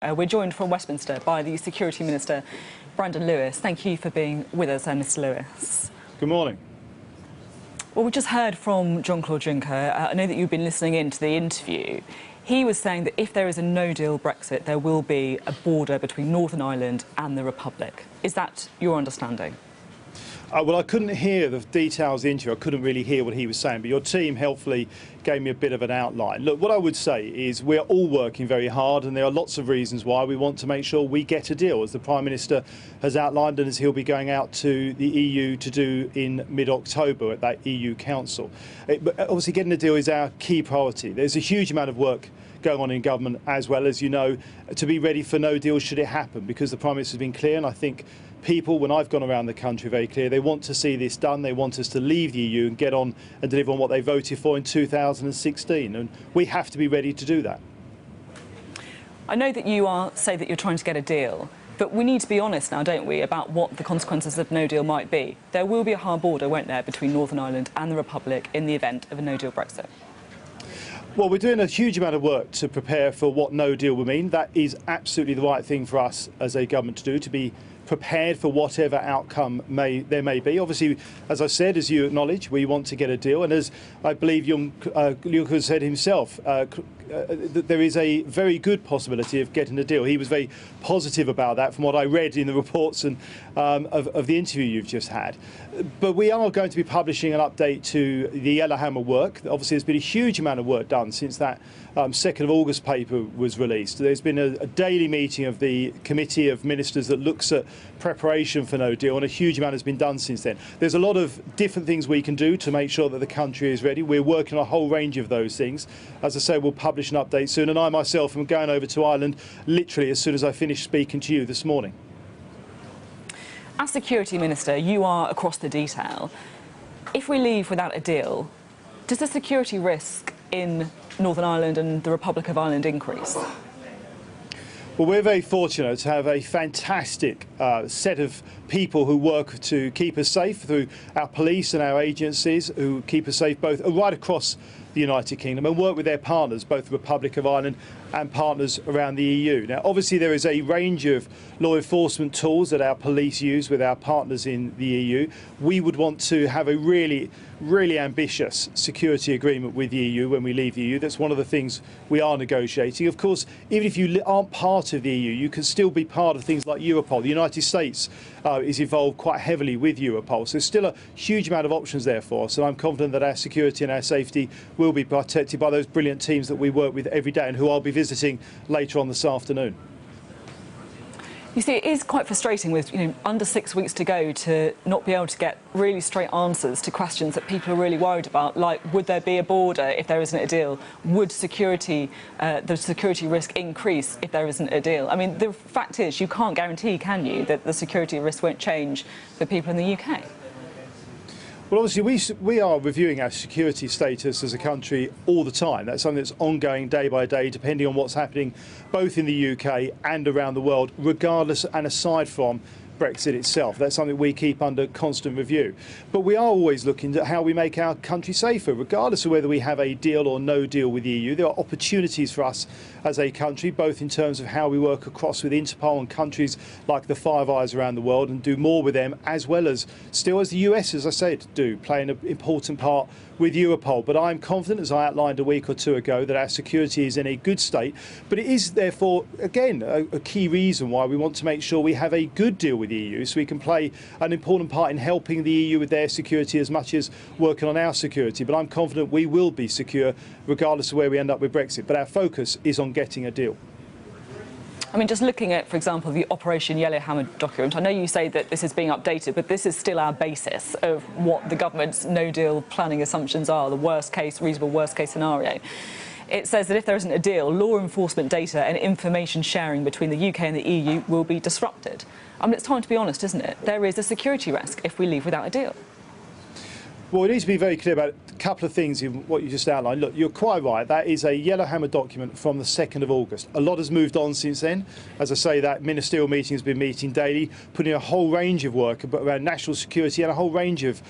We're joined from Westminster by the Security Minister, Brandon Lewis. Thank you for being with us, Mr Lewis. Good morning. Well, we just heard from Jean-Claude Juncker. I know that you've been listening in to the interview. He was saying that if there is a no-deal Brexit, there will be a border between Northern Ireland and the Republic. Is that your understanding? Well, I couldn't hear the details of the interview. I couldn't really hear what he was saying, but your team helpfully gave me a bit of an outline. Look, what I would say is we're all working very hard, and there are lots of reasons why we want to make sure we get a deal, as the Prime Minister has outlined and as he'll be going out to the EU to do in mid-October at that EU Council. But obviously getting a deal is our key priority. There's a huge amount of work going on in government as well, as you know, to be ready for no deal should it happen, because the Prime Minister has been clear, and I think people, when I've gone around the country, very clear. They want to see this done. They want us to leave the EU and get on and deliver on what they voted for in 2016. And we have to be ready to do that. I know that you say that you're trying to get a deal, but we need to be honest now, don't we, about what the consequences of no deal might be. There will be a hard border, won't there, between Northern Ireland and the Republic in the event of a no-deal Brexit? Well, we're doing a huge amount of work to prepare for what no deal will mean. That is absolutely the right thing for us as a government to do, to be prepared for whatever outcome there may be. Obviously, as I said, as you acknowledge, we want to get a deal, and as I believe Juncker said himself, that there is a very good possibility of getting a deal. He was very positive about that from what I read in the reports and of the interview you've just had. But we are going to be publishing an update to the Yellowhammer work. Obviously, there's been a huge amount of work done since that 2nd of August paper was released. There's been a daily meeting of the Committee of Ministers that looks at preparation for no deal, and a huge amount has been done since then. There's a lot of different things we can do to make sure that the country is ready. We're working on a whole range of those things. As I say, we'll publish an update soon, and I myself am going over to Ireland literally as soon as I finish speaking to you this morning. As Security Minister, you are across the detail. If we leave without a deal, does the security risk in Northern Ireland and the Republic of Ireland increase? Well, we're very fortunate to have a fantastic set of people who work to keep us safe through our police and our agencies, who keep us safe both right across the United Kingdom and work with their partners, both the Republic of Ireland and partners around the EU. Now, obviously, there is a range of law enforcement tools that our police use with our partners in the EU. We would want to have a really ambitious security agreement with the EU when we leave the EU. That's one of the things we are negotiating. Of course, even if you aren't part of the EU, you can still be part of things like Europol. The United States is involved quite heavily with Europol. So there's still a huge amount of options there for us, and I'm confident that our security and our safety will be protected by those brilliant teams that we work with every day and who I'll be visiting later on this afternoon. You see, it is quite frustrating with, under 6 weeks to go to not be able to get really straight answers to questions that people are really worried about, like would there be a border if there isn't a deal? Would the security risk increase if there isn't a deal? I mean, the fact is you can't guarantee, can you, that the security risk won't change for people in the UK? Well, obviously, we are reviewing our security status as a country all the time. That's something that's ongoing day by day, depending on what's happening both in the UK and around the world, regardless and aside from Brexit itself. That's something we keep under constant review. But we are always looking at how we make our country safer, regardless of whether we have a deal or no deal with the EU. There are opportunities for us as a country, both in terms of how we work across with Interpol and countries like the Five Eyes around the world and do more with them, as well as still as the US, as I said, do play an important part with Europol. But I'm confident, as I outlined a week or two ago, that our security is in a good state. But it is therefore, again, a key reason why we want to make sure we have a good deal with the EU, so we can play an important part in helping the EU with their security as much as working on our security. But I'm confident we will be secure regardless of where we end up with Brexit. But our focus is on getting a deal. I mean, just looking at, for example, the Operation Yellowhammer document, I know you say that this is being updated, but this is still our basis of what the government's no-deal planning assumptions are, the reasonable worst-case scenario. It says that if there isn't a deal, law enforcement data and information sharing between the UK and the EU will be disrupted. I mean, it's time to be honest, isn't it? There is a security risk if we leave without a deal. Well, we need to be very clear about a couple of things in what you just outlined. Look, you're quite right. That is a Yellowhammer document from the 2nd of August. A lot has moved on since then. As I say, that ministerial meeting has been meeting daily, putting a whole range of work around national security and a whole range of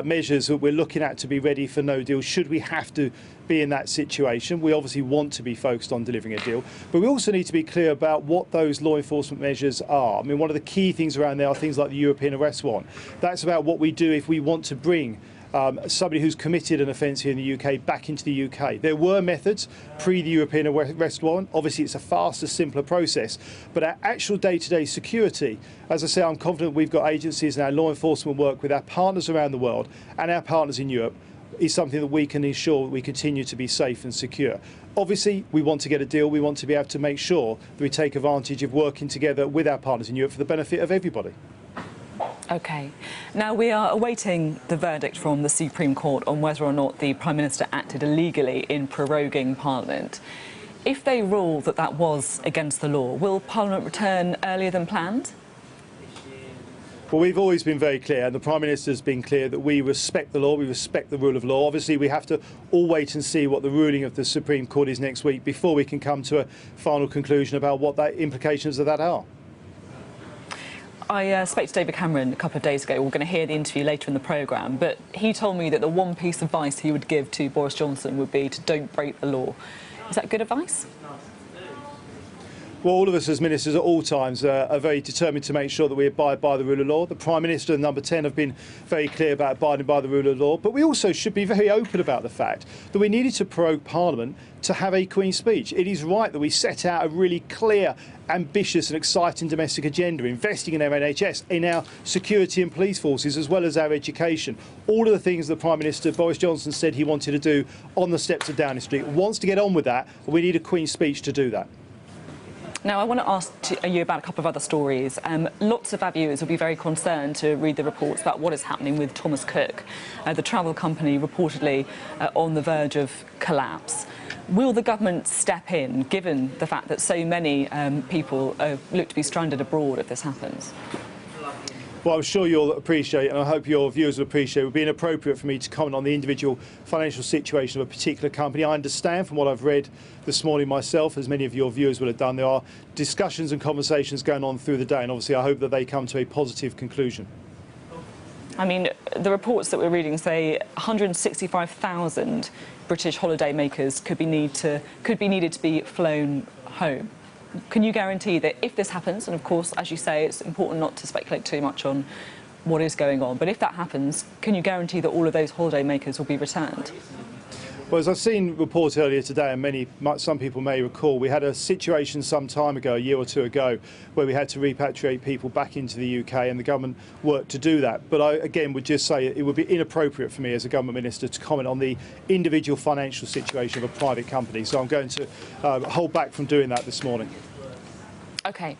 measures that we're looking at to be ready for no deal should we have to be in that situation. We obviously want to be focused on delivering a deal, but we also need to be clear about what those law enforcement measures are. I mean, one of the key things around there are things like the European arrest warrant. That's about what we do if we want to bring somebody who's committed an offence here in the UK back into the UK. There were methods pre the European arrest warrant. Obviously, it's a faster, simpler process. But our actual day-to-day security, as I say, I'm confident we've got agencies and our law enforcement work with our partners around the world and our partners in Europe is something that we can ensure we continue to be safe and secure. Obviously, we want to get a deal. We want to be able to make sure that we take advantage of working together with our partners in Europe for the benefit of everybody. OK. Now, we are awaiting the verdict from the Supreme Court on whether or not the Prime Minister acted illegally in proroguing Parliament. If they rule that that was against the law, will Parliament return earlier than planned? Well, we've always been very clear, and the Prime Minister has been clear, that we respect the law, we respect the rule of law. Obviously, we have to all wait and see what the ruling of the Supreme Court is next week before we can come to a final conclusion about what the implications of that are. I spoke to David Cameron a couple of days ago. We're going to hear the interview later in the programme, but he told me that the one piece of advice he would give to Boris Johnson would be to don't break the law. Is that good advice? Well, all of us as ministers at all times are very determined to make sure that we abide by the rule of law. The Prime Minister and Number 10 have been very clear about abiding by the rule of law, but we also should be very open about the fact that we needed to prorogue Parliament to have a Queen's speech. It is right that we set out a really clear, ambitious and exciting domestic agenda, investing in our NHS, in our security and police forces, as well as our education. All of the things the Prime Minister, Boris Johnson, said he wanted to do on the steps of Downing Street. Wants to get on with that, but we need a Queen's speech to do that. Now, I want to ask you about a couple of other stories. Lots of our viewers will be very concerned to read the reports about what is happening with Thomas Cook, the travel company reportedly on the verge of collapse. Will the government step in, given the fact that so many people look to be stranded abroad if this happens? Well, I'm sure you'll appreciate, and I hope your viewers will appreciate, it would be inappropriate for me to comment on the individual financial situation of a particular company. I understand from what I've read this morning myself, as many of your viewers will have done, there are discussions and conversations going on through the day, and obviously I hope that they come to a positive conclusion. I mean, the reports that we're reading say 165,000 British holidaymakers could be needed to be flown home. Can you guarantee that if this happens, and of course, as you say, it's important not to speculate too much on what is going on, but if that happens, can you guarantee that all of those holidaymakers will be returned? Well, as I've seen reports earlier today, and some people may recall, we had a situation some time ago, a year or two ago, where we had to repatriate people back into the UK, and the government worked to do that. But I, again, would just say it would be inappropriate for me as a government minister to comment on the individual financial situation of a private company. So I'm going to hold back from doing that this morning. OK.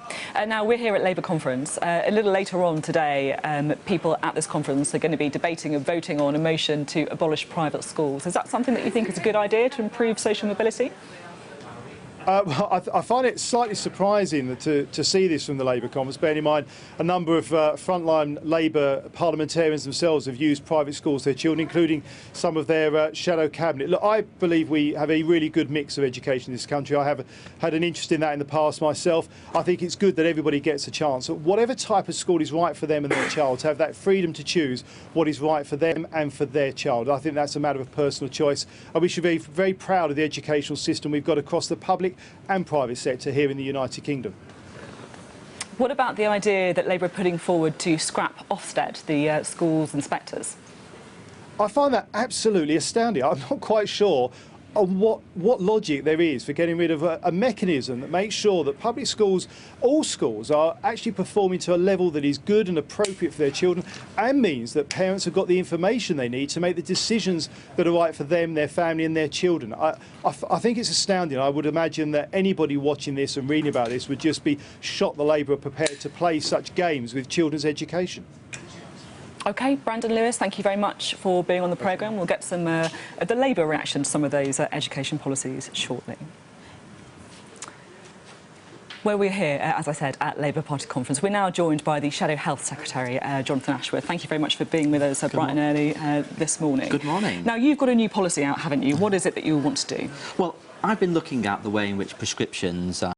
Now, we're here at Labour conference. A little later on today, people at this conference are going to be debating and voting on a motion to abolish private schools. Is that something that you think is a good idea to improve social mobility? I find it slightly surprising to see this from the Labour conference, bearing in mind a number of frontline Labour parliamentarians themselves have used private schools for their children, including some of their shadow cabinet. Look, I believe we have a really good mix of education in this country. I have had an interest in that in the past myself. I think it's good that everybody gets a chance, whatever type of school is right for them and their child, to have that freedom to choose what is right for them and for their child. I think that's a matter of personal choice, and we should be very proud of the educational system we've got across the public and private sector here in the United Kingdom. What about the idea that Labour are putting forward to scrap Ofsted, the schools inspectors? I find that absolutely astounding. I'm not quite sure on what logic there is for getting rid of a mechanism that makes sure that public schools, all schools, are actually performing to a level that is good and appropriate for their children, and means that parents have got the information they need to make the decisions that are right for them, their family and their children. I think it's astounding. I would imagine that anybody watching this and reading about this would just be shocked the Labour are prepared to play such games with children's education. OK, Brandon Lewis, thank you very much for being on the programme. We'll get some the Labour reaction to some of those education policies shortly. Where we're here, as I said, at Labour Party conference, we're now joined by the Shadow Health Secretary, Jonathan Ashworth. Thank you very much for being with us bright and early this morning. Good morning. Now, you've got a new policy out, haven't you? What is it that you want to do? Well, I've been looking at the way in which prescriptions